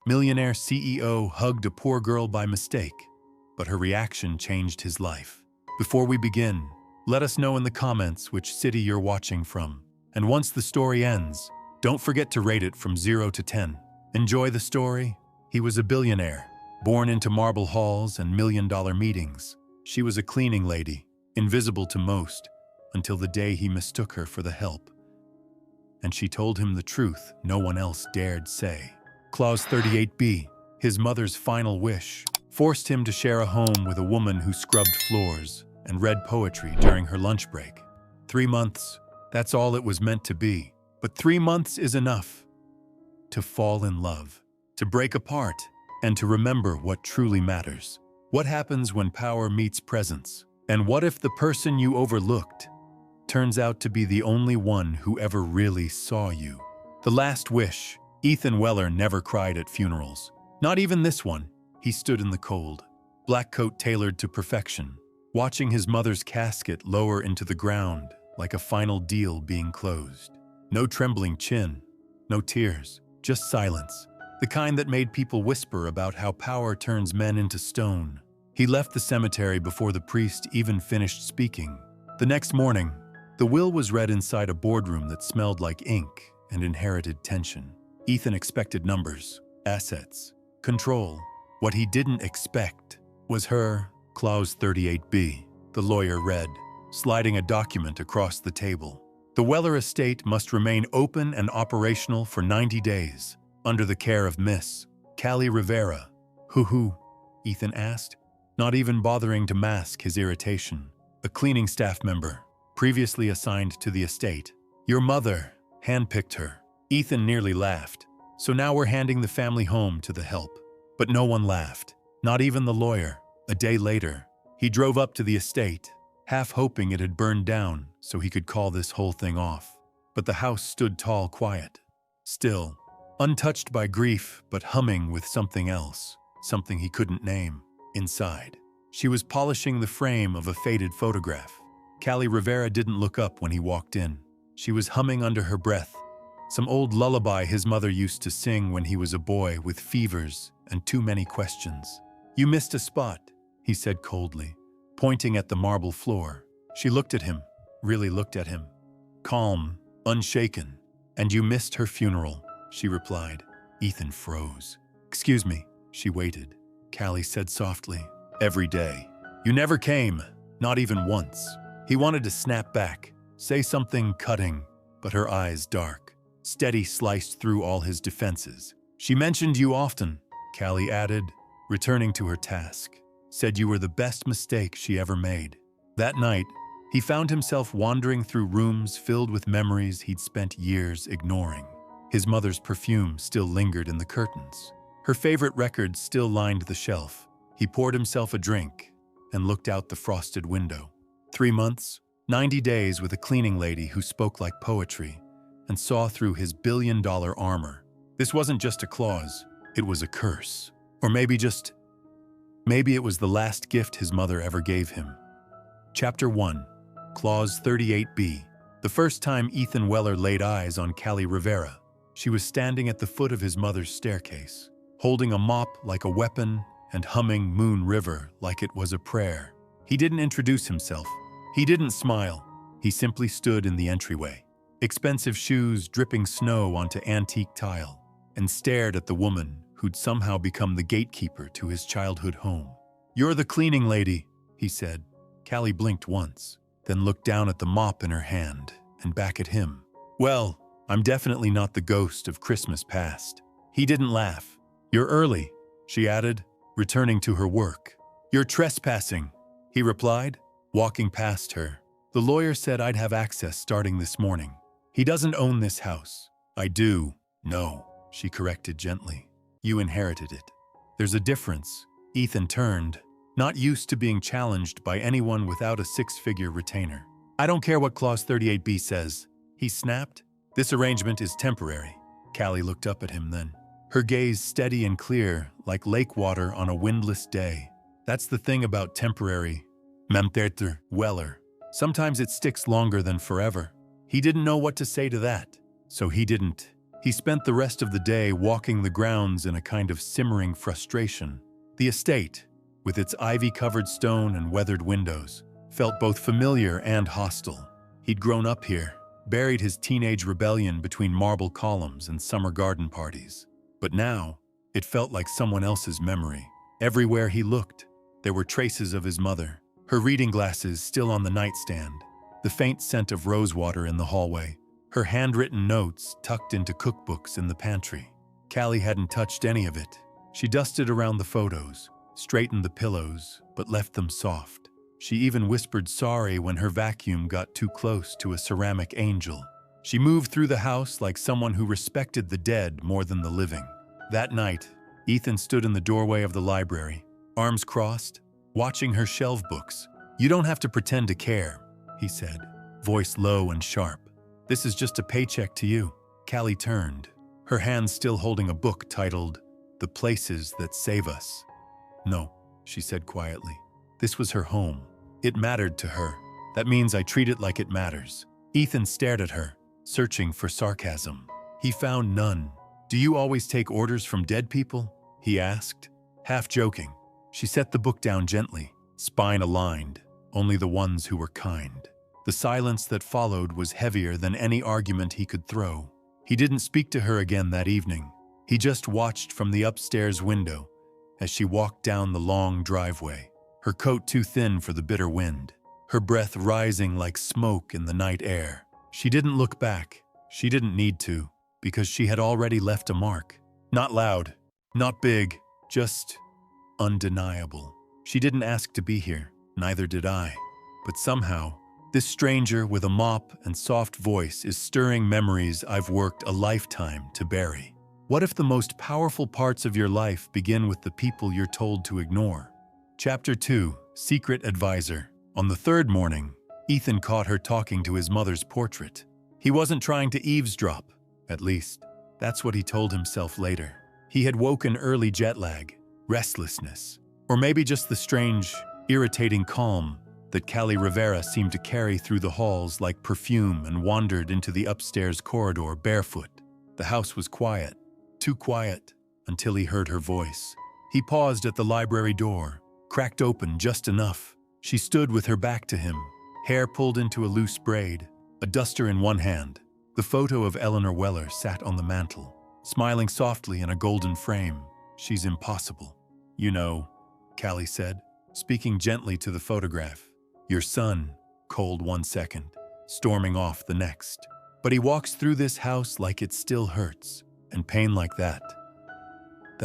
Millionaire CEO hugged a poor girl by mistake, but her reaction changed his life. Before we begin, let us know in the comments which city you're watching from. And once the story ends, don't forget to rate it from 0 to 10. Enjoy the story? He was a billionaire, born into marble halls and million-dollar meetings. She was a cleaning lady, invisible to most, until the day he mistook her for the help. And she told him the truth no one else dared say. Clause 38b, his mother's final wish, forced him to share a home with a woman who scrubbed floors and read poetry during her lunch break. 3 months, that's all it was meant to be. But 3 months is enough to fall in love, to break apart, and to remember what truly matters. What happens when power meets presence? And what if the person you overlooked turns out to be the only one who ever really saw you? The last wish. Ethan Weller never cried at funerals. Not even this one. He stood in the cold, black coat tailored to perfection, watching his mother's casket lower into the ground like a final deal being closed. No trembling chin, no tears, just silence, the kind that made people whisper about how power turns men into stone. He left the cemetery before the priest even finished speaking. The next morning, the will was read inside a boardroom that smelled like ink and inherited tension. Ethan expected numbers, assets, control. What he didn't expect was her. Clause 38b, the lawyer read, sliding a document across the table. The Weller estate must remain open and operational for 90 days, under the care of Miss Callie Rivera. Who? Ethan asked, not even bothering to mask his irritation. A cleaning staff member, previously assigned to the estate. Your mother handpicked her. Ethan nearly laughed. So now we're handing the family home to the help. But no one laughed, not even the lawyer. A day later, he drove up to the estate, half hoping it had burned down so he could call this whole thing off. But the house stood tall, quiet, still, untouched by grief, but humming with something else, something he couldn't name. Inside, she was polishing the frame of a faded photograph. Callie Rivera didn't look up when he walked in. She was humming under her breath, some old lullaby his mother used to sing when he was a boy with fevers and too many questions. You missed a spot, he said coldly, pointing at the marble floor. She looked at him, really looked at him, calm, unshaken. And you missed her funeral, she replied. Ethan froze. Excuse me, she waited. Callie said softly, every day. You never came, not even once. He wanted to snap back, say something cutting, but her eyes dark. Steady sliced through all his defenses. She mentioned you often, Callie added, returning to her task. Said you were the best mistake she ever made. That night, he found himself wandering through rooms filled with memories he'd spent years ignoring. His mother's perfume still lingered in the curtains. Her favorite records still lined the shelf. He poured himself a drink and looked out the frosted window. 3 months, 90 days with a cleaning lady who spoke like poetry and saw through his billion-dollar armor. This wasn't just a clause, it was a curse. Or maybe it was the last gift his mother ever gave him. Chapter 1, Clause 38b. The first time Ethan Weller laid eyes on Callie Rivera, she was standing at the foot of his mother's staircase, holding a mop like a weapon and humming Moon River like it was a prayer. He didn't introduce himself. He didn't smile. He simply stood in the entryway, expensive shoes dripping snow onto antique tile, and stared at the woman who'd somehow become the gatekeeper to his childhood home. You're the cleaning lady, he said. Callie blinked once, then looked down at the mop in her hand and back at him. Well, I'm definitely not the ghost of Christmas past. He didn't laugh. You're early, she added, returning to her work. You're trespassing, he replied, walking past her. The lawyer said I'd have access starting this morning. He doesn't own this house. I do. No, she corrected gently. You inherited it. There's a difference. Ethan turned, not used to being challenged by anyone without a 6-figure retainer. I don't care what Clause 38b says, he snapped. This arrangement is temporary. Callie looked up at him then, her gaze steady and clear like lake water on a windless day. That's the thing about temporary. Memterter, Weller. Sometimes it sticks longer than forever. He didn't know what to say to that, so he didn't. He spent the rest of the day walking the grounds in a kind of simmering frustration. The estate, with its ivy-covered stone and weathered windows, felt both familiar and hostile. He'd grown up here, buried his teenage rebellion between marble columns and summer garden parties. But now, it felt like someone else's memory. Everywhere he looked, there were traces of his mother, her reading glasses still on the nightstand, the faint scent of rosewater in the hallway, her handwritten notes tucked into cookbooks in the pantry. Callie hadn't touched any of it. She dusted around the photos, straightened the pillows, but left them soft. She even whispered sorry when her vacuum got too close to a ceramic angel. She moved through the house like someone who respected the dead more than the living. That night, Ethan stood in the doorway of the library, arms crossed, watching her shelve books. "You don't have to pretend to care," he said, voice low and sharp. "This is just a paycheck to you." Callie turned, her hand still holding a book titled The Places That Save Us. "No," she said quietly. This was her home. It mattered to her. "That means I treat it like it matters." Ethan stared at her, searching for sarcasm. He found none. "Do you always take orders from dead people?" he asked, half joking. She set the book down gently, spine aligned, only the ones who were kind. The silence that followed was heavier than any argument he could throw. He didn't speak to her again that evening. He just watched from the upstairs window as she walked down the long driveway, her coat too thin for the bitter wind, her breath rising like smoke in the night air. She didn't look back. She didn't need to, because she had already left a mark. Not loud, not big, just undeniable. She didn't ask to be here, neither did I. But somehow, this stranger with a mop and soft voice is stirring memories I've worked a lifetime to bury. What if the most powerful parts of your life begin with the people you're told to ignore? Chapter 2, Secret Advisor. On the third morning, Ethan caught her talking to his mother's portrait. He wasn't trying to eavesdrop, at least. That's what he told himself later. He had woken early jet lag, restlessness, or maybe just the strange, irritating calm that Callie Rivera seemed to carry through the halls like perfume and wandered into the upstairs corridor barefoot. The house was quiet, too quiet, until he heard her voice. He paused at the library door, cracked open just enough. She stood with her back to him, hair pulled into a loose braid, a duster in one hand. The photo of Eleanor Weller sat on the mantel, smiling softly in a golden frame. "She's impossible." "You know," Callie said, speaking gently to the photograph. "Your son, cold one second, storming off the next. But he walks through this house like it still hurts, and pain like that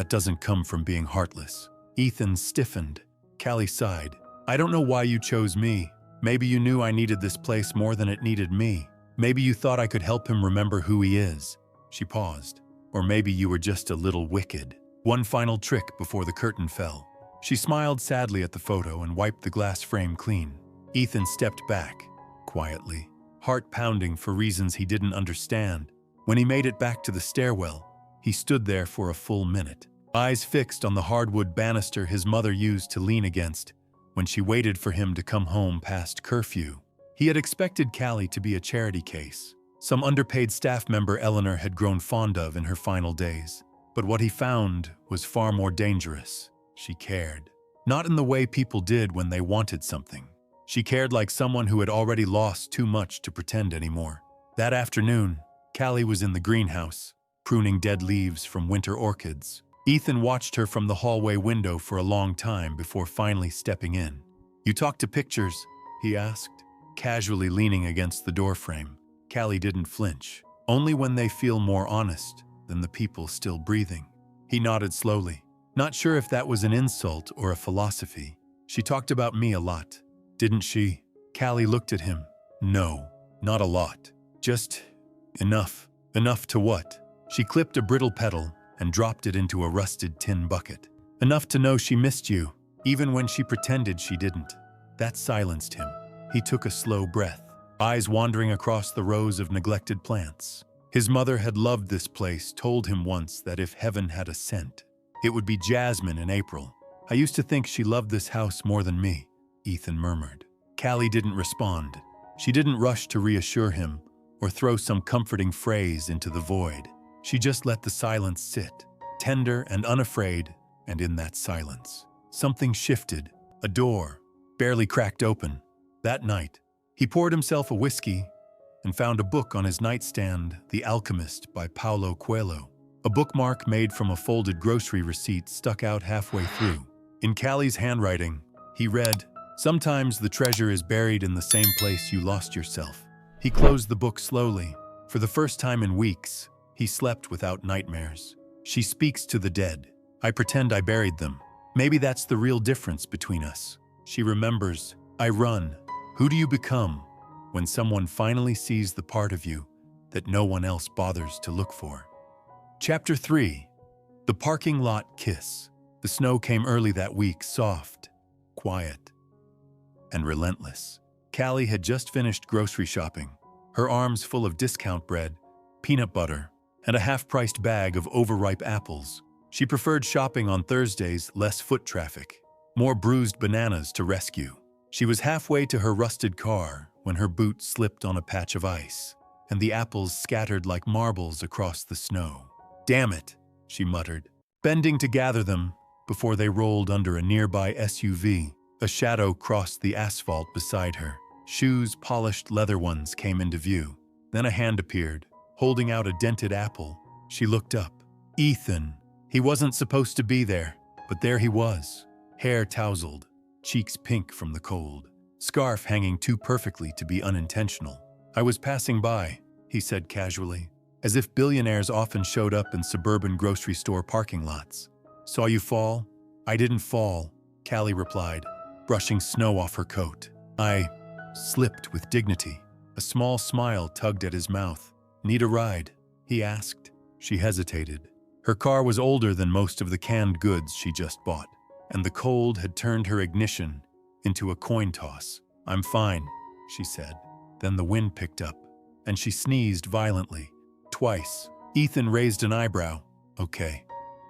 doesn't come from being heartless." Ethan stiffened. Callie sighed. "I don't know why you chose me. Maybe you knew I needed this place more than it needed me. Maybe you thought I could help him remember who he is." She paused. "Or maybe you were just a little wicked. One final trick before the curtain fell." She smiled sadly at the photo and wiped the glass frame clean. Ethan stepped back, quietly, heart pounding for reasons he didn't understand. When he made it back to the stairwell, he stood there for a full minute, eyes fixed on the hardwood banister his mother used to lean against when she waited for him to come home past curfew. He had expected Callie to be a charity case, some underpaid staff member Eleanor had grown fond of in her final days. But what he found was far more dangerous. She cared. Not in the way people did when they wanted something. She cared like someone who had already lost too much to pretend anymore. That afternoon, Callie was in the greenhouse, pruning dead leaves from winter orchids. Ethan watched her from the hallway window for a long time before finally stepping in. "You talk to pictures?" he asked, casually leaning against the doorframe. Callie didn't flinch. "Only when they feel more honest than the people still breathing." He nodded slowly, not sure if that was an insult or a philosophy. "She talked about me a lot, didn't she?" Callie looked at him. "No, not a lot. Just enough." "Enough to what?" She clipped a brittle petal and dropped it into a rusted tin bucket. "Enough to know she missed you, even when she pretended she didn't." That silenced him. He took a slow breath, eyes wandering across the rows of neglected plants. His mother had loved this place, told him once that if heaven had a scent, it would be jasmine in April. "I used to think she loved this house more than me," Ethan murmured. Callie didn't respond. She didn't rush to reassure him or throw some comforting phrase into the void. She just let the silence sit, tender and unafraid, and in that silence, something shifted. A door, barely cracked open. That night, he poured himself a whiskey and found a book on his nightstand, The Alchemist by Paulo Coelho. A bookmark made from a folded grocery receipt stuck out halfway through. In Callie's handwriting, he read, "Sometimes the treasure is buried in the same place you lost yourself." He closed the book slowly. For the first time in weeks, he slept without nightmares. She speaks to the dead. I pretend I buried them. Maybe that's the real difference between us. She remembers, I run. Who do you become when someone finally sees the part of you that no one else bothers to look for? Chapter 3. The Parking Lot Kiss. The snow came early that week, soft, quiet, and relentless. Callie had just finished grocery shopping, her arms full of discount bread, peanut butter, and a half-priced bag of overripe apples. She preferred shopping on Thursdays, less foot traffic, more bruised bananas to rescue. She was halfway to her rusted car when her boot slipped on a patch of ice, and the apples scattered like marbles across the snow. "Damn it," she muttered, bending to gather them before they rolled under a nearby SUV. A shadow crossed the asphalt beside her. Shoes, polished leather ones, came into view. Then a hand appeared, holding out a dented apple. She looked up. Ethan. He wasn't supposed to be there, but there he was. Hair tousled, cheeks pink from the cold, scarf hanging too perfectly to be unintentional. "I was passing by," he said casually, as if billionaires often showed up in suburban grocery store parking lots. "Saw you fall?" "I didn't fall," Callie replied, brushing snow off her coat. "I slipped with dignity." A small smile tugged at his mouth. "Need a ride?" he asked. She hesitated. Her car was older than most of the canned goods she just bought, and the cold had turned her ignition into a coin toss. "I'm fine," she said. Then the wind picked up, and she sneezed violently, twice. Ethan raised an eyebrow. "Okay,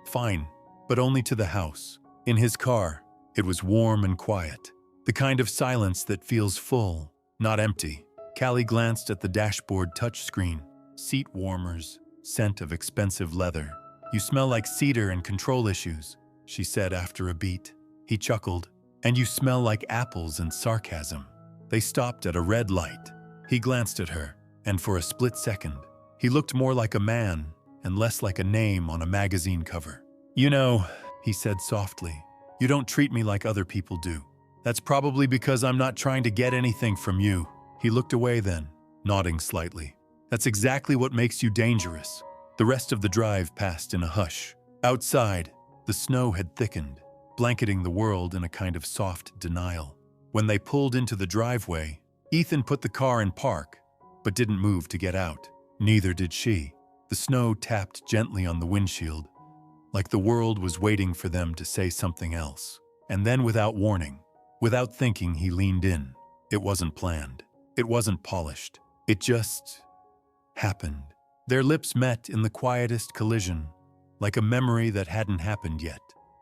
fine, but only to the house." In his car, it was warm and quiet, the kind of silence that feels full, not empty. Callie glanced at the dashboard touchscreen. Seat warmers, scent of expensive leather. "You smell like cedar and control issues," she said after a beat. He chuckled. "And you smell like apples and sarcasm." They stopped at a red light. He glanced at her, and for a split second, he looked more like a man and less like a name on a magazine cover. "You know," he said softly, "you don't treat me like other people do. That's probably because I'm not trying to get anything from you." He looked away then, nodding slightly. "That's exactly what makes you dangerous." The rest of the drive passed in a hush. Outside, the snow had thickened, blanketing the world in a kind of soft denial. When they pulled into the driveway, Ethan put the car in park, but didn't move to get out. Neither did she. The snow tapped gently on the windshield, like the world was waiting for them to say something else. And then, without warning, without thinking, he leaned in. It wasn't planned. It wasn't polished. It just happened. Their lips met in the quietest collision, like a memory that hadn't happened yet.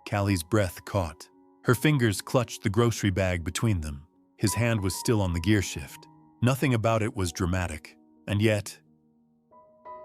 Callie's breath caught. Her fingers clutched the grocery bag between them. His hand was still on the gear shift. Nothing about it was dramatic, and yet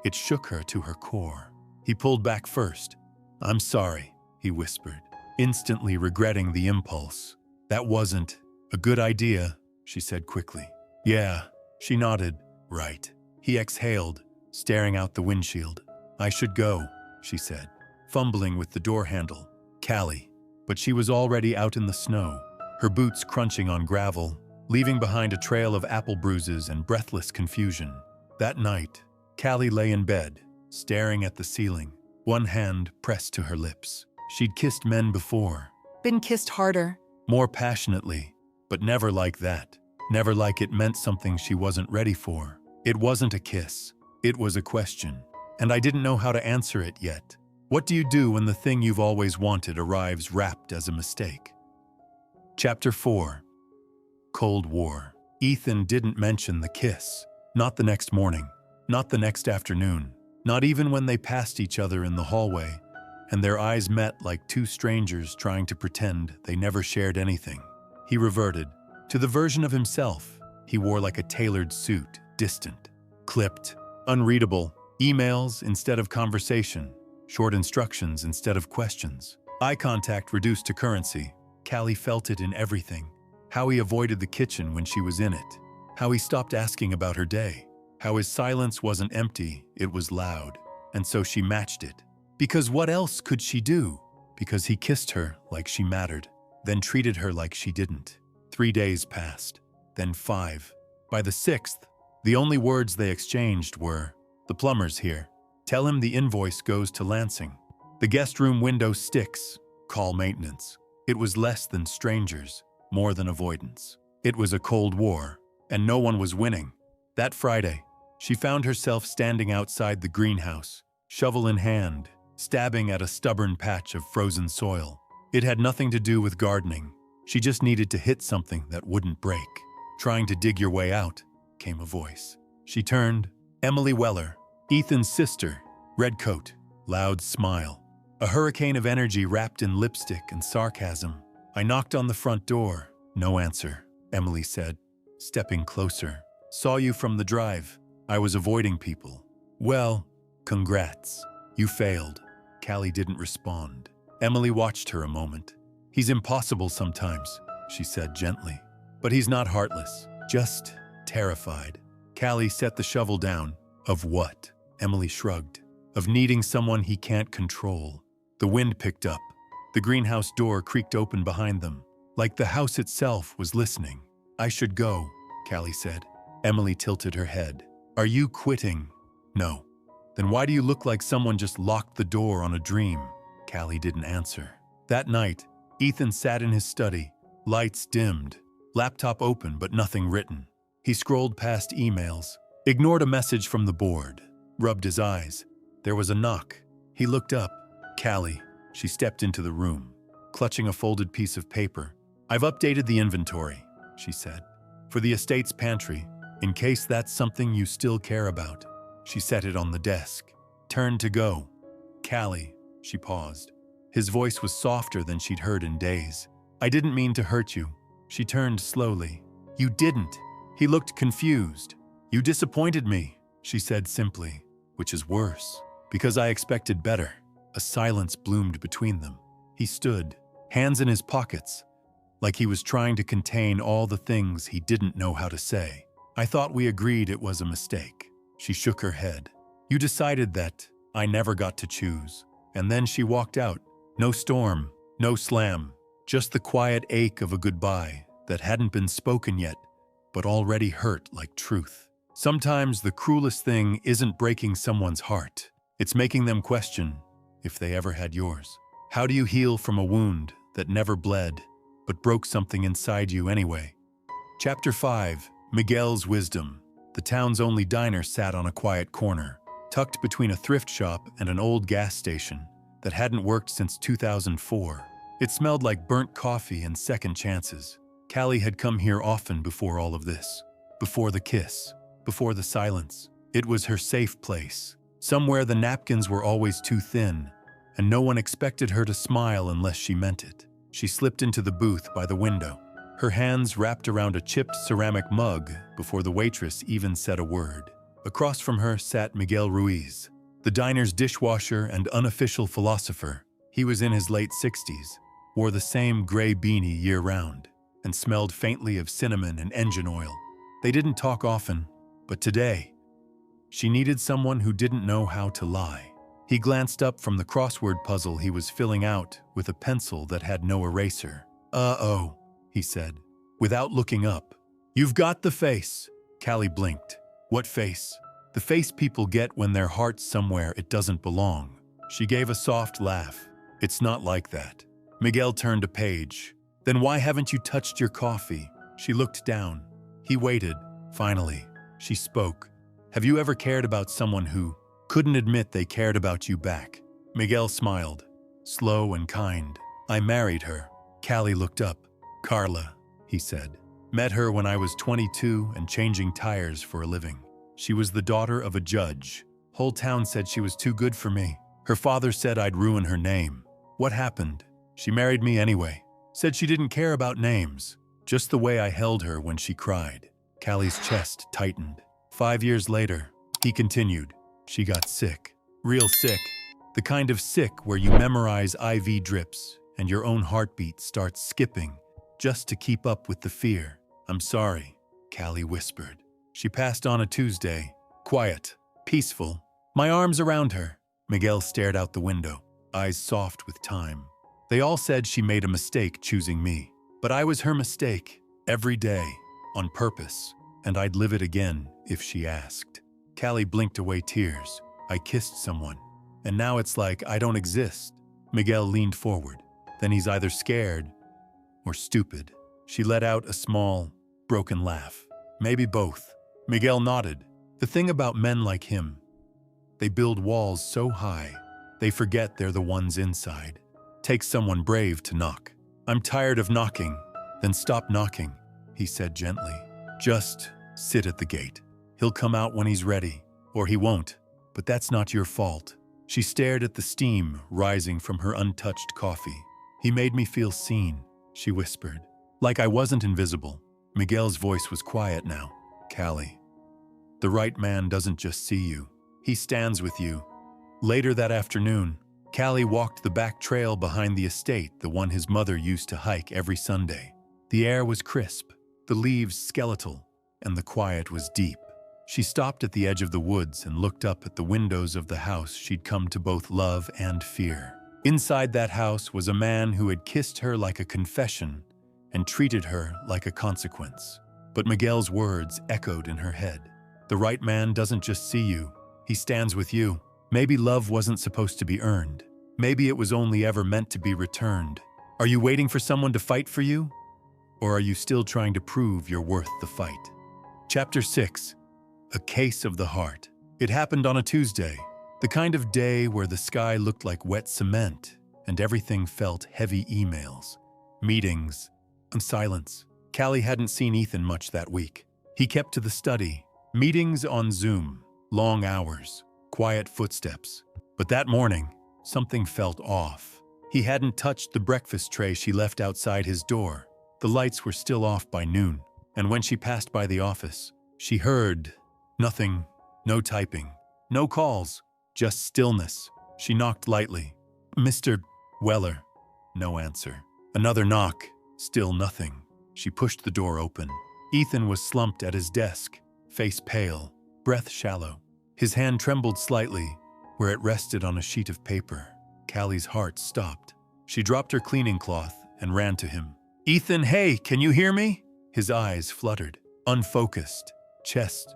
it shook her to her core. He pulled back first. "I'm sorry," he whispered, instantly regretting the impulse. "That wasn't a good idea," she said quickly. "Yeah," she nodded. "Right." He exhaled, staring out the windshield. "I should go," she said, fumbling with the door handle. Callie. But she was already out in the snow, her boots crunching on gravel, leaving behind a trail of apple bruises and breathless confusion. That night, Callie lay in bed, staring at the ceiling, one hand pressed to her lips. She'd kissed men before. Been kissed harder. More passionately, but never like that. Never like it meant something she wasn't ready for. It wasn't a kiss. It was a question. And I didn't know how to answer it yet. What do you do when the thing you've always wanted arrives wrapped as a mistake? Chapter 4. Cold War. Ethan didn't mention the kiss. Not the next morning. Not the next afternoon. Not even when they passed each other in the hallway, and their eyes met like two strangers trying to pretend they never shared anything. He reverted to the version of himself he wore like a tailored suit, distant, clipped, unreadable, Emails instead of conversation. Short instructions instead of questions. Eye contact reduced to currency. Callie felt it in everything. How he avoided the kitchen when she was in it. How he stopped asking about her day. How his silence wasn't empty, it was loud. And so she matched it. Because what else could she do? Because he kissed her like she mattered, then treated her like she didn't. 3 days passed, then 5. By the 6th, the only words they exchanged were, "The plumber's here. Tell him the invoice goes to Lansing. The guest room window sticks. Call maintenance." It was less than strangers, more than avoidance. It was a cold war, and no one was winning. That Friday, she found herself standing outside the greenhouse, shovel in hand, stabbing at a stubborn patch of frozen soil. It had nothing to do with gardening. She just needed to hit something that wouldn't break. "Trying to dig your way out," came a voice. She turned. Emily Weller, Ethan's sister, red coat, loud smile. A hurricane of energy wrapped in lipstick and sarcasm. "I knocked on the front door. No answer," Emily said, stepping closer. "Saw you from the drive. I was avoiding people." "Well, congrats. You failed." Callie didn't respond. Emily watched her a moment. "He's impossible sometimes," she said gently. "But he's not heartless, just terrified." Callie set the shovel down. "Of what?" Emily shrugged. "Of needing someone he can't control." The wind picked up. The greenhouse door creaked open behind them, like the house itself was listening. "I should go," Callie said. Emily tilted her head. "Are you quitting?" "No." "Then why do you look like someone just locked the door on a dream?" Callie didn't answer. That night, Ethan sat in his study, lights dimmed, laptop open but nothing written. He scrolled past emails, ignored a message from the board, rubbed his eyes. There was a knock. He looked up. Callie. She stepped into the room, clutching a folded piece of paper. "I've updated the inventory," she said, "for the estate's pantry, in case that's something you still care about." She set it on the desk, turned to go. "Callie," she paused. His voice was softer than she'd heard in days. "I didn't mean to hurt you." She turned slowly. "You didn't." He looked confused. "You disappointed me," she said simply, "which is worse, because I expected better." A silence bloomed between them. He stood, hands in his pockets, like he was trying to contain all the things he didn't know how to say. "I thought we agreed it was a mistake." She shook her head. "You decided that I never got to choose." And then she walked out. No storm, no slam, just the quiet ache of a goodbye that hadn't been spoken yet, but already hurt like truth. Sometimes the cruelest thing isn't breaking someone's heart. It's making them question if they ever had yours. How do you heal from a wound that never bled, but broke something inside you anyway? Chapter 5. Miguel's Wisdom. The town's only diner sat on a quiet corner, tucked between a thrift shop and an old gas station that hadn't worked since 2004. It smelled like burnt coffee and second chances. Callie had come here often before all of this. Before the kiss, before the silence. It was her safe place. Somewhere the napkins were always too thin, and no one expected her to smile unless she meant it. She slipped into the booth by the window, her hands wrapped around a chipped ceramic mug before the waitress even said a word. Across from her sat Miguel Ruiz, the diner's dishwasher and unofficial philosopher. He was in his late 60s, wore the same gray beanie year-round, and smelled faintly of cinnamon and engine oil. They didn't talk often, but today, she needed someone who didn't know how to lie. He glanced up from the crossword puzzle he was filling out with a pencil that had no eraser. "Uh-oh," he said, without looking up. "You've got the face." Callie blinked. "What face?" "The face people get when their heart's somewhere it doesn't belong." She gave a soft laugh. "It's not like that." Miguel turned a page. "Then why haven't you touched your coffee?" She looked down. He waited. Finally, she spoke. "Have you ever cared about someone who couldn't admit they cared about you back?" Miguel smiled, slow and kind. "I married her." Callie looked up. "Carla," he said. "Met her when I was 22 and changing tires for a living. She was the daughter of a judge. Whole town said she was too good for me. Her father said I'd ruin her name. What happened? She married me anyway. Said she didn't care about names, just the way I held her when she cried." Callie's chest tightened. 5 years later, he continued, She got sick. Real sick. The kind of sick where you memorize IV drips and your own heartbeat starts skipping just to keep up with the fear. "I'm sorry," Callie whispered. She passed on a Tuesday. Quiet. Peaceful. My arms around her. Miguel stared out the window, eyes soft with time. They all said she made a mistake choosing me. But I was her mistake. Every day. On purpose. And I'd live it again if she asked. Callie blinked away tears. I kissed someone. And now it's like I don't exist. Miguel leaned forward. Then he's either scared or stupid. She let out a small, broken laugh. Maybe both. Miguel nodded. The thing about men like him, they build walls so high, they forget they're the ones inside. Takes someone brave to knock. "I'm tired of knocking." "Then stop knocking," he said gently. "Just sit at the gate. He'll come out when he's ready, or he won't, but that's not your fault." She stared at the steam rising from her untouched coffee. "He made me feel seen," she whispered. Like I wasn't invisible. Miguel's voice was quiet now. "Callie, the right man doesn't just see you. He stands with you." Later that afternoon, Callie walked the back trail behind the estate, the one his mother used to hike every Sunday. The air was crisp, the leaves skeletal, and the quiet was deep. She stopped at the edge of the woods and looked up at the windows of the house she'd come to both love and fear. Inside that house was a man who had kissed her like a confession and treated her like a consequence. But Miguel's words echoed in her head. "The right man doesn't just see you, he stands with you." Maybe love wasn't supposed to be earned. Maybe it was only ever meant to be returned. Are you waiting for someone to fight for you? Or are you still trying to prove you're worth the fight? Chapter 6. A Case of the Heart. It happened on a Tuesday, the kind of day where the sky looked like wet cement and everything felt heavy emails, meetings, and silence. Callie hadn't seen Ethan much that week. He kept to the study, meetings on Zoom, long hours, quiet footsteps. But that morning, something felt off. He hadn't touched the breakfast tray she left outside his door. The lights were still off by noon, and when she passed by the office, she heard nothing, no typing, no calls, just stillness. She knocked lightly. "Mr. Weller." No answer. Another knock. Still nothing. She pushed the door open. Ethan was slumped at his desk, face pale, breath shallow. His hand trembled slightly where it rested on a sheet of paper. Callie's heart stopped. She dropped her cleaning cloth and ran to him. "Ethan, hey, can you hear me?" His eyes fluttered, unfocused, chest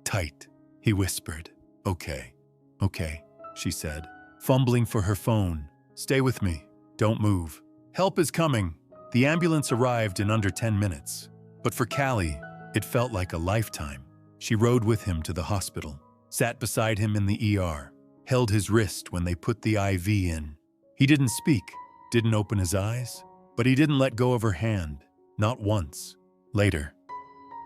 tight. He whispered, Okay, she said, fumbling for her phone. "Stay with me. Don't move. Help is coming." The ambulance arrived in under 10 minutes. But for Callie, it felt like a lifetime. She rode with him to the hospital, sat beside him in the ER, held his wrist when they put the IV in. He didn't speak, didn't open his eyes, but he didn't let go of her hand, not once. Later,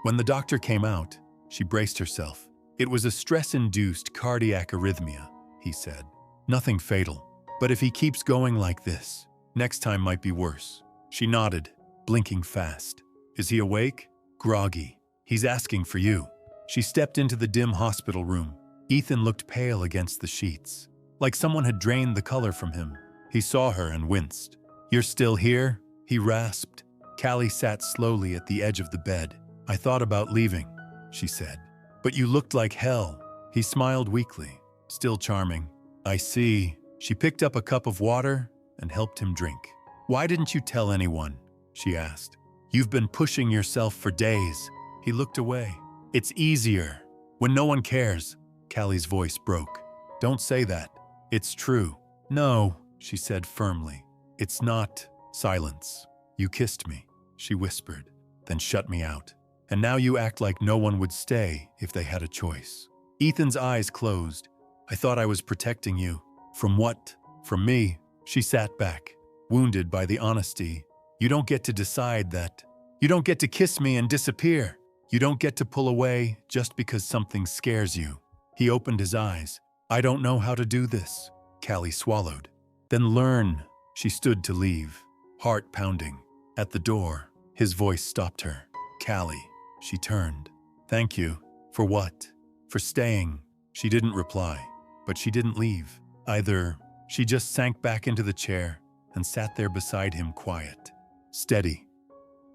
when the doctor came out, she braced herself. It was a stress-induced cardiac arrhythmia, he said. Nothing fatal, but if he keeps going like this, next time might be worse. She nodded, blinking fast. Is he awake? Groggy. He's asking for you. She stepped into the dim hospital room. Ethan looked pale against the sheets, like someone had drained the color from him. He saw her and winced. You're still here? He rasped. Callie sat slowly at the edge of the bed. I thought about leaving, she said. But you looked like hell. He smiled weakly, still charming. I see. She picked up a cup of water and helped him drink. Why didn't you tell anyone? She asked. You've been pushing yourself for days. He looked away. It's easier when no one cares. Callie's voice broke. Don't say that. It's true. No, she said firmly. It's not. Silence. You kissed me, she whispered, then shut me out. And now you act like no one would stay if they had a choice. Ethan's eyes closed. I thought I was protecting you. From what? From me. She sat back, wounded by the honesty. You don't get to decide that. You don't get to kiss me and disappear. You don't get to pull away just because something scares you. He opened his eyes. I don't know how to do this. Callie swallowed. Then learn. She stood to leave, heart pounding. At the door, his voice stopped her. Callie. She turned. Thank you. For what? For staying. She didn't reply, but she didn't leave either. She just sank back into the chair and sat there beside him, quiet, steady,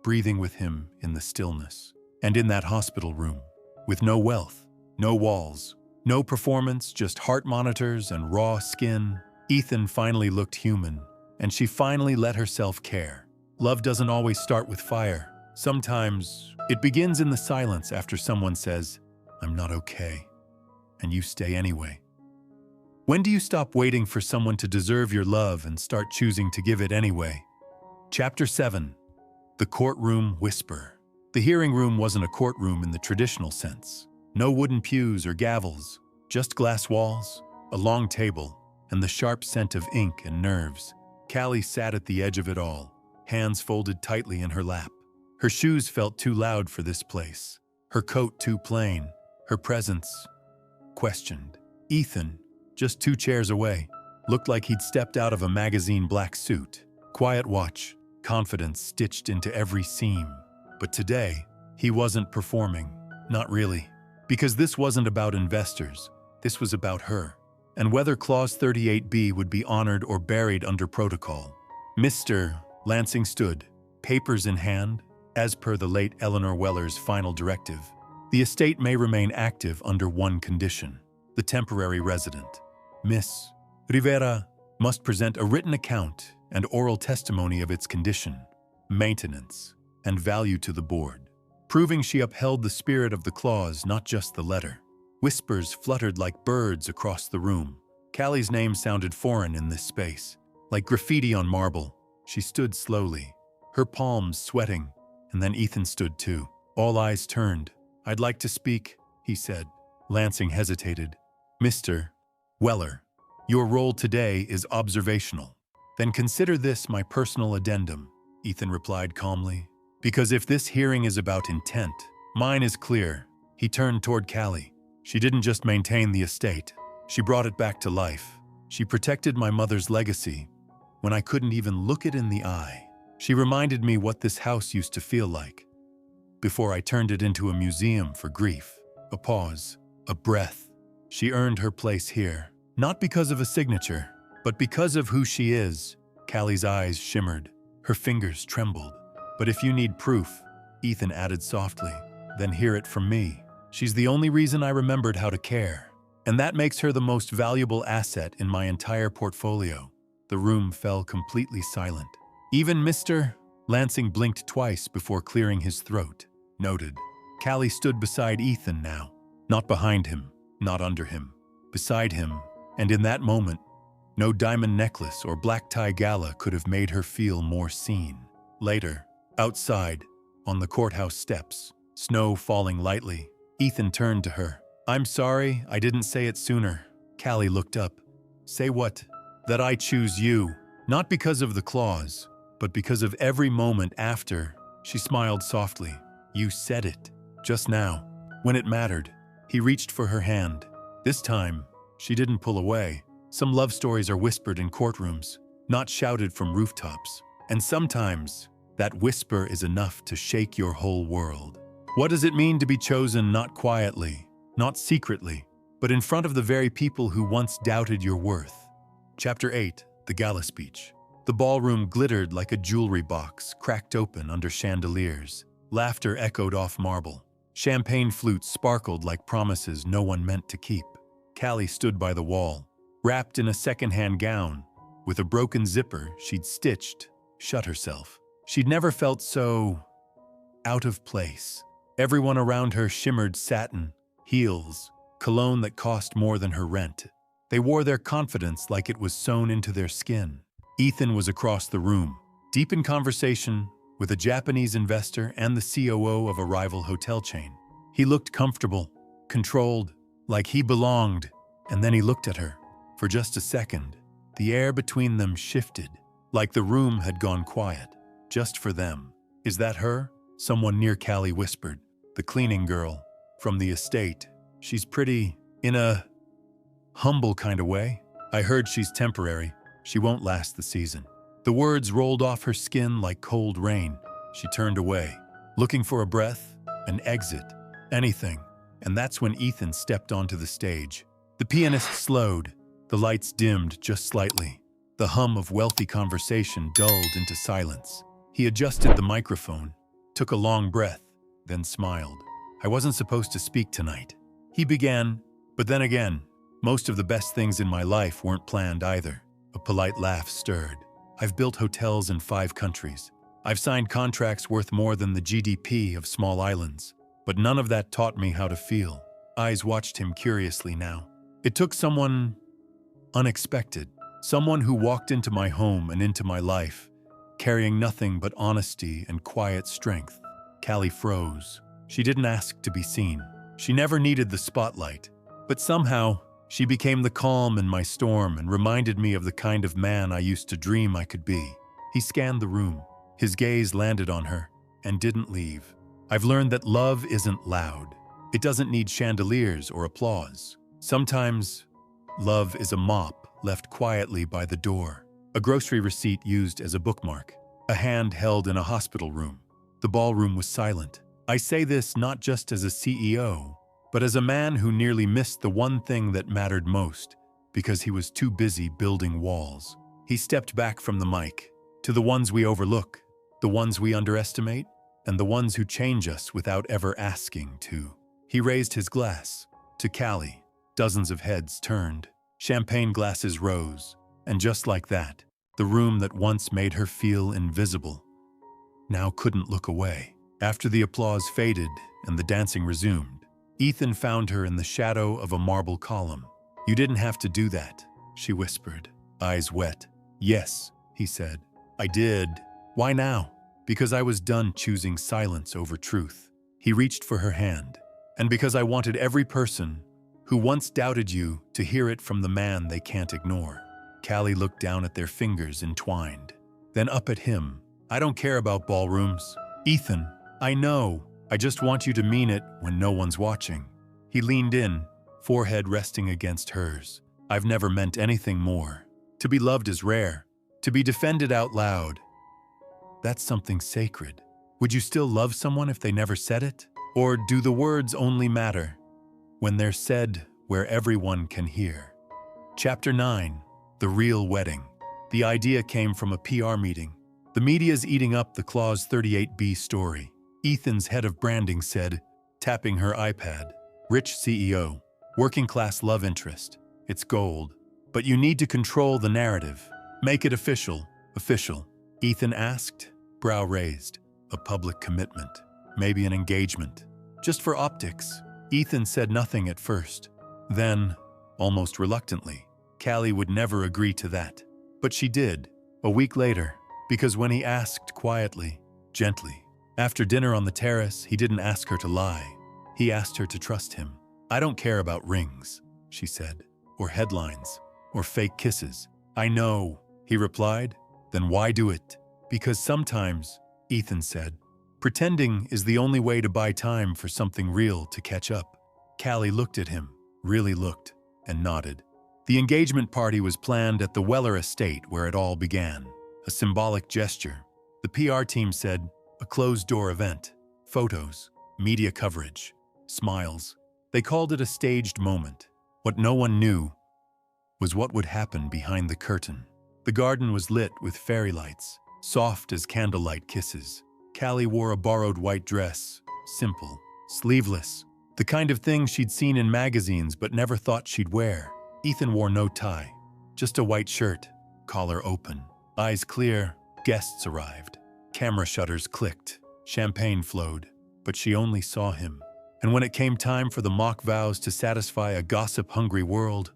breathing with him in the stillness. And in that hospital room, with no wealth, no walls, no performance, just heart monitors and raw skin, Ethan finally looked human, and she finally let herself care. Love doesn't always start with fire. Sometimes it begins in the silence after someone says, "I'm not okay," and you stay anyway. When do you stop waiting for someone to deserve your love and start choosing to give it anyway? Chapter 7. The Courtroom Whisper. The hearing room wasn't a courtroom in the traditional sense. No wooden pews or gavels, just glass walls, a long table, and the sharp scent of ink and nerves. Callie sat at the edge of it all, hands folded tightly in her lap. Her shoes felt too loud for this place, her coat too plain, her presence questioned. Ethan, just 2 chairs away, looked like he'd stepped out of a magazine black suit. Quiet watch, confidence stitched into every seam. But today, he wasn't performing. Not really. Because this wasn't about investors. This was about her. And whether Clause 38B would be honored or buried under protocol. Mr. Lansing stood, papers in hand, as per the late Eleanor Weller's final directive. The estate may remain active under one condition. The temporary resident, Miss Rivera, must present a written account and oral testimony of its condition, maintenance, and value to the board, proving she upheld the spirit of the clause, not just the letter. Whispers fluttered like birds across the room. Callie's name sounded foreign in this space, like graffiti on marble. She stood slowly, her palms sweating, and then Ethan stood too. All eyes turned. "I'd like to speak," he said. Lansing hesitated. "Mr. Weller, your role today is observational." "Then consider this my personal addendum," Ethan replied calmly. "Because if this hearing is about intent, mine is clear." He turned toward Callie. "She didn't just maintain the estate. She brought it back to life. She protected my mother's legacy when I couldn't even look it in the eye. She reminded me what this house used to feel like before I turned it into a museum for grief." A pause, a breath. "She earned her place here, not because of a signature, but because of who she is." Callie's eyes shimmered. Her fingers trembled. "But if you need proof," Ethan added softly, "then hear it from me. She's the only reason I remembered how to care. And that makes her the most valuable asset in my entire portfolio." The room fell completely silent. Even Mr. Lansing blinked twice before clearing his throat. Noted. Callie stood beside Ethan now. Not behind him, not under him. Beside him, and in that moment, no diamond necklace or black tie gala could have made her feel more seen. Later, outside, on the courthouse steps, snow falling lightly, Ethan turned to her. "I'm sorry I didn't say it sooner." Callie looked up. "Say what?" "That I choose you, not because of the clause, but because of every moment after." She smiled softly. "You said it. Just now, when it mattered." He reached for her hand. This time, she didn't pull away. Some love stories are whispered in courtrooms, not shouted from rooftops. And sometimes, that whisper is enough to shake your whole world. What does it mean to be chosen not quietly, not secretly, but in front of the very people who once doubted your worth? Chapter 8. The Gala Speech. The ballroom glittered like a jewelry box cracked open under chandeliers. Laughter echoed off marble. Champagne flutes sparkled like promises no one meant to keep. Callie stood by the wall, wrapped in a second-hand gown, with a broken zipper she'd stitched shut herself. She'd never felt so out of place. Everyone around her shimmered satin, heels, cologne that cost more than her rent. They wore their confidence like it was sewn into their skin. Ethan was across the room, deep in conversation with a Japanese investor and the COO of a rival hotel chain. He looked comfortable, controlled, like he belonged, and then he looked at her. For just a second, the air between them shifted, like the room had gone quiet, just for them. "Is that her?" someone near Callie whispered. "The cleaning girl, from the estate. She's pretty, in a humble kind of way. I heard she's temporary. She won't last the season." The words rolled off her skin like cold rain. She turned away, looking for a breath, an exit, anything. And that's when Ethan stepped onto the stage. The pianist slowed. The lights dimmed just slightly. The hum of wealthy conversation dulled into silence. He adjusted the microphone, took a long breath, then smiled. I wasn't supposed to speak tonight. He began, but then again, most of the best things in my life weren't planned either. A polite laugh stirred. I've built hotels in 5 countries. I've signed contracts worth more than the GDP of small islands. But none of that taught me how to feel. Eyes watched him curiously now. It took someone unexpected. Someone who walked into my home and into my life, carrying nothing but honesty and quiet strength. Callie froze. She didn't ask to be seen. She never needed the spotlight. But somehow, she became the calm in my storm and reminded me of the kind of man I used to dream I could be. He scanned the room. His gaze landed on her and didn't leave. I've learned that love isn't loud. It doesn't need chandeliers or applause. Sometimes, love is a mop left quietly by the door, a grocery receipt used as a bookmark, a hand held in a hospital room. The ballroom was silent. I say this not just as a CEO, but as a man who nearly missed the one thing that mattered most because he was too busy building walls. He stepped back from the mic to the ones we overlook, the ones we underestimate, and the ones who change us without ever asking to. He raised his glass to Callie. Dozens of heads turned. Champagne glasses rose. And just like that, the room that once made her feel invisible now couldn't look away. After the applause faded and the dancing resumed, Ethan found her in the shadow of a marble column. "You didn't have to do that," she whispered, eyes wet. "Yes," he said. "I did. Why now?" "Because I was done choosing silence over truth." He reached for her hand. "And because I wanted every person who once doubted you to hear it from the man they can't ignore." Callie looked down at their fingers entwined, then up at him. "I don't care about ballrooms. Ethan, I know. I just want you to mean it when no one's watching." He leaned in, forehead resting against hers. "I've never meant anything more. To be loved is rare. To be defended out loud, that's something sacred. Would you still love someone if they never said it? Or do the words only matter when they're said where everyone can hear?" Chapter 9. The Real Wedding. The idea came from a PR meeting. The media's eating up the Clause 38B story. Ethan's head of branding said, tapping her iPad, "Rich CEO, working-class love interest. It's gold. But you need to control the narrative. Make it official." "Official?" Ethan asked, brow raised. "A public commitment. Maybe an engagement. Just for optics." Ethan said nothing at first. Then, almost reluctantly, Callie would never agree to that. But she did, a week later, because when he asked quietly, gently, after dinner on the terrace, he didn't ask her to lie. He asked her to trust him. "I don't care about rings," she said, "or headlines, or fake kisses." "I know," he replied. "Then why do it?" "Because sometimes," Ethan said, "pretending is the only way to buy time for something real to catch up." Callie looked at him, really looked, and nodded. The engagement party was planned at the Weller estate where it all began. A symbolic gesture. The PR team said, a closed-door event. Photos, media coverage, smiles. They called it a staged moment. What no one knew was what would happen behind the curtain. The garden was lit with fairy lights, soft as candlelight kisses. Callie wore a borrowed white dress, simple, sleeveless, the kind of thing she'd seen in magazines but never thought she'd wear. Ethan wore no tie, just a white shirt, collar open, eyes clear. Guests arrived. Camera shutters clicked, champagne flowed, but she only saw him. And when it came time for the mock vows to satisfy a gossip-hungry world,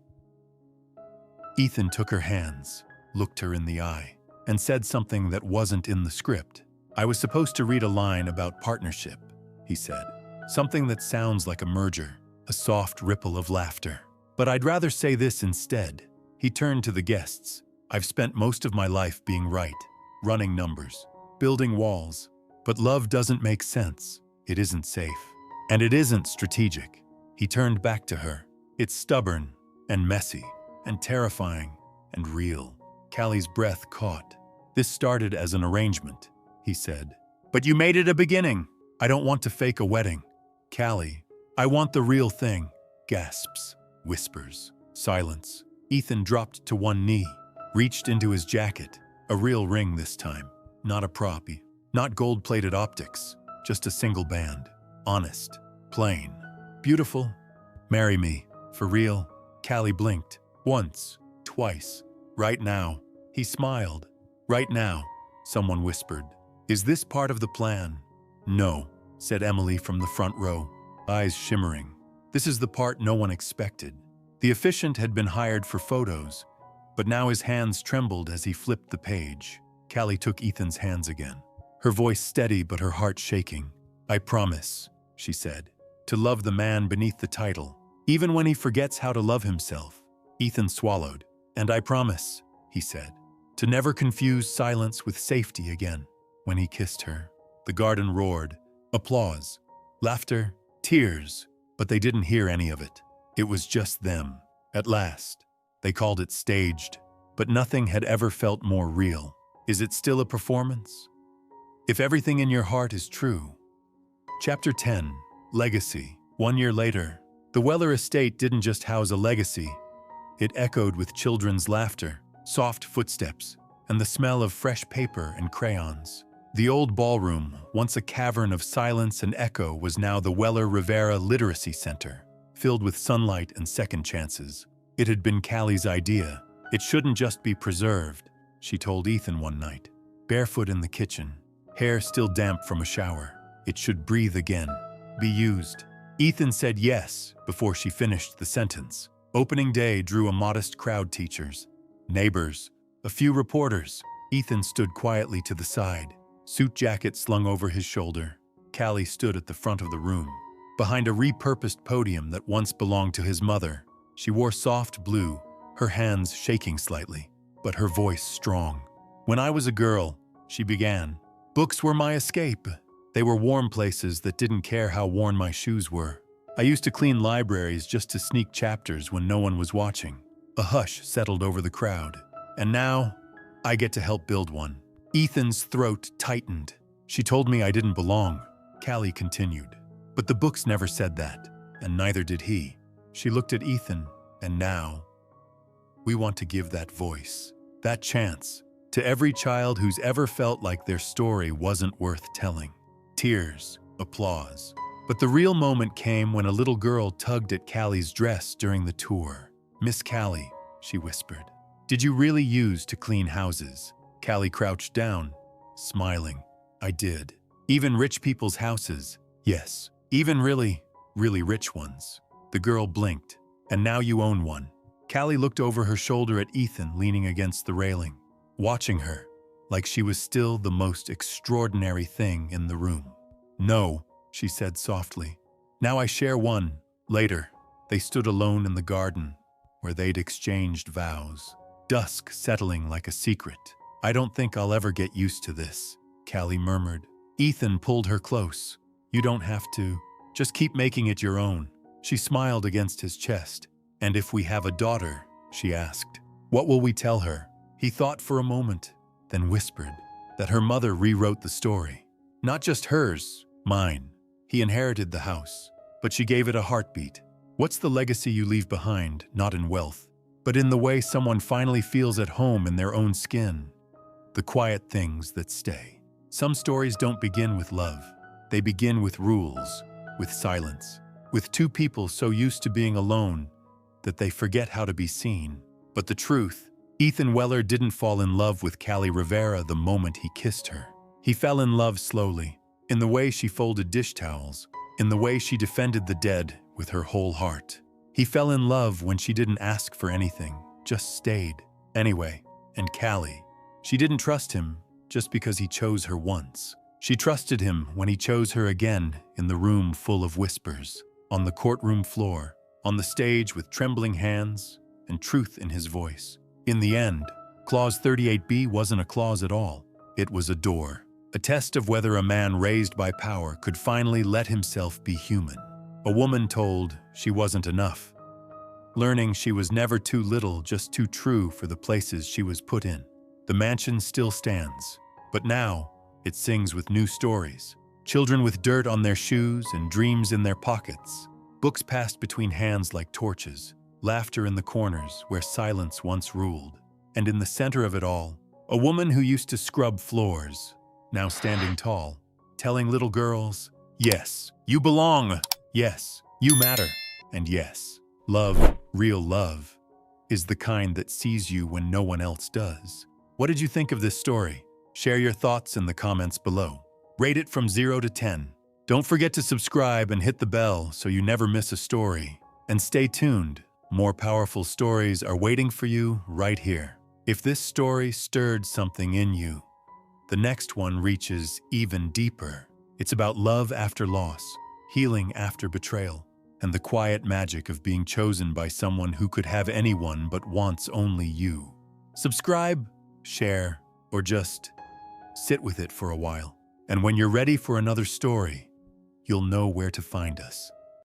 Ethan took her hands, looked her in the eye, and said something that wasn't in the script. "I was supposed to read a line about partnership," he said. "Something that sounds like a merger, a soft ripple of laughter. But I'd rather say this instead." He turned to the guests. "I've spent most of my life being right, running numbers, building walls. But love doesn't make sense. It isn't safe. And it isn't strategic." He turned back to her. "It's stubborn, and messy, and terrifying, and real." Callie's breath caught. "This started as an arrangement," he said. "But you made it a beginning." "I don't want to fake a wedding, Callie. I want the real thing." Gasps, whispers. Silence. Ethan dropped to one knee, reached into his jacket. A real ring this time. Not a proppy. Not gold-plated optics. Just a single band. Honest. Plain. Beautiful. Marry me. For real. Callie blinked. Once. Twice. Right now. He smiled. Right now. Someone whispered. Is this part of the plan? No, said Emily from the front row, eyes shimmering. This is the part no one expected. The officiant had been hired for photos, but now his hands trembled as he flipped the page. Callie took Ethan's hands again, her voice steady but her heart shaking. I promise, she said, to love the man beneath the title, even when he forgets how to love himself. Ethan swallowed. And I promise, he said, to never confuse silence with safety again. When he kissed her, the garden roared. Applause, laughter, tears, but they didn't hear any of it. It was just them. At last, they called it staged, but nothing had ever felt more real. Is it still a performance? If everything in your heart is true. Chapter 10, Legacy. 1 year later, the Weller estate didn't just house a legacy. It echoed with children's laughter, soft footsteps, and the smell of fresh paper and crayons. The old ballroom, once a cavern of silence and echo, was now the Weller Rivera Literacy Center, filled with sunlight and second chances. It had been Callie's idea. It shouldn't just be preserved, she told Ethan one night. Barefoot in the kitchen, hair still damp from a shower. It should breathe again, be used. Ethan said yes before she finished the sentence. Opening day drew a modest crowd: teachers, neighbors, a few reporters. Ethan stood quietly to the side, suit jacket slung over his shoulder. Callie stood at the front of the room, behind a repurposed podium that once belonged to his mother. She wore soft blue, her hands shaking slightly, but her voice strong. When I was a girl, she began, books were my escape. They were warm places that didn't care how worn my shoes were. I used to clean libraries just to sneak chapters when no one was watching. A hush settled over the crowd. And now, I get to help build one. Ethan's throat tightened. She told me I didn't belong, Callie continued. But the books never said that, and neither did he. She looked at Ethan, and now, we want to give that voice, that chance, to every child who's ever felt like their story wasn't worth telling. Tears, applause. But the real moment came when a little girl tugged at Callie's dress during the tour. Miss Callie, she whispered, did you really use to clean houses? Callie crouched down, smiling. I did. Even rich people's houses. Yes, even really, really rich ones. The girl blinked. And now you own one. Callie looked over her shoulder at Ethan leaning against the railing, watching her, like she was still the most extraordinary thing in the room. No, she said softly. Now I share one. Later, they stood alone in the garden, where they'd exchanged vows. Dusk settling like a secret. I don't think I'll ever get used to this, Callie murmured. Ethan pulled her close. You don't have to. Just keep making it your own. She smiled against his chest. And if we have a daughter, she asked, what will we tell her? He thought for a moment, then whispered that her mother rewrote the story. Not just hers, mine. He inherited the house, but she gave it a heartbeat. What's the legacy you leave behind, not in wealth, but in the way someone finally feels at home in their own skin? The quiet things that stay. Some stories don't begin with love. They begin with rules, with silence, with two people so used to being alone that they forget how to be seen. But the truth, Ethan Weller didn't fall in love with Callie Rivera the moment he kissed her. He fell in love slowly, in the way she folded dish towels, in the way she defended the dead with her whole heart. He fell in love when she didn't ask for anything, just stayed. Anyway, and Callie, she didn't trust him just because he chose her once. She trusted him when he chose her again in the room full of whispers, on the courtroom floor, on the stage with trembling hands and truth in his voice. In the end, Clause 38B wasn't a clause at all. It was a door, a test of whether a man raised by power could finally let himself be human. A woman told she wasn't enough, learning she was never too little, just too true for the places she was put in. The mansion still stands, but now it sings with new stories. Children with dirt on their shoes and dreams in their pockets. Books passed between hands like torches, laughter in the corners where silence once ruled, and in the center of it all, a woman who used to scrub floors, now standing tall, telling little girls, yes, you belong, yes, you matter, and yes, love, real love, is the kind that sees you when no one else does. What did you think of this story? Share your thoughts in the comments below. Rate it from 0 to 10. Don't forget to subscribe and hit the bell so you never miss a story. And stay tuned, more powerful stories are waiting for you right here. If this story stirred something in you, the next one reaches even deeper. It's about love after loss, healing after betrayal, and the quiet magic of being chosen by someone who could have anyone but wants only you. Subscribe, share, or just sit with it for a while. And when you're ready for another story, you'll know where to find us.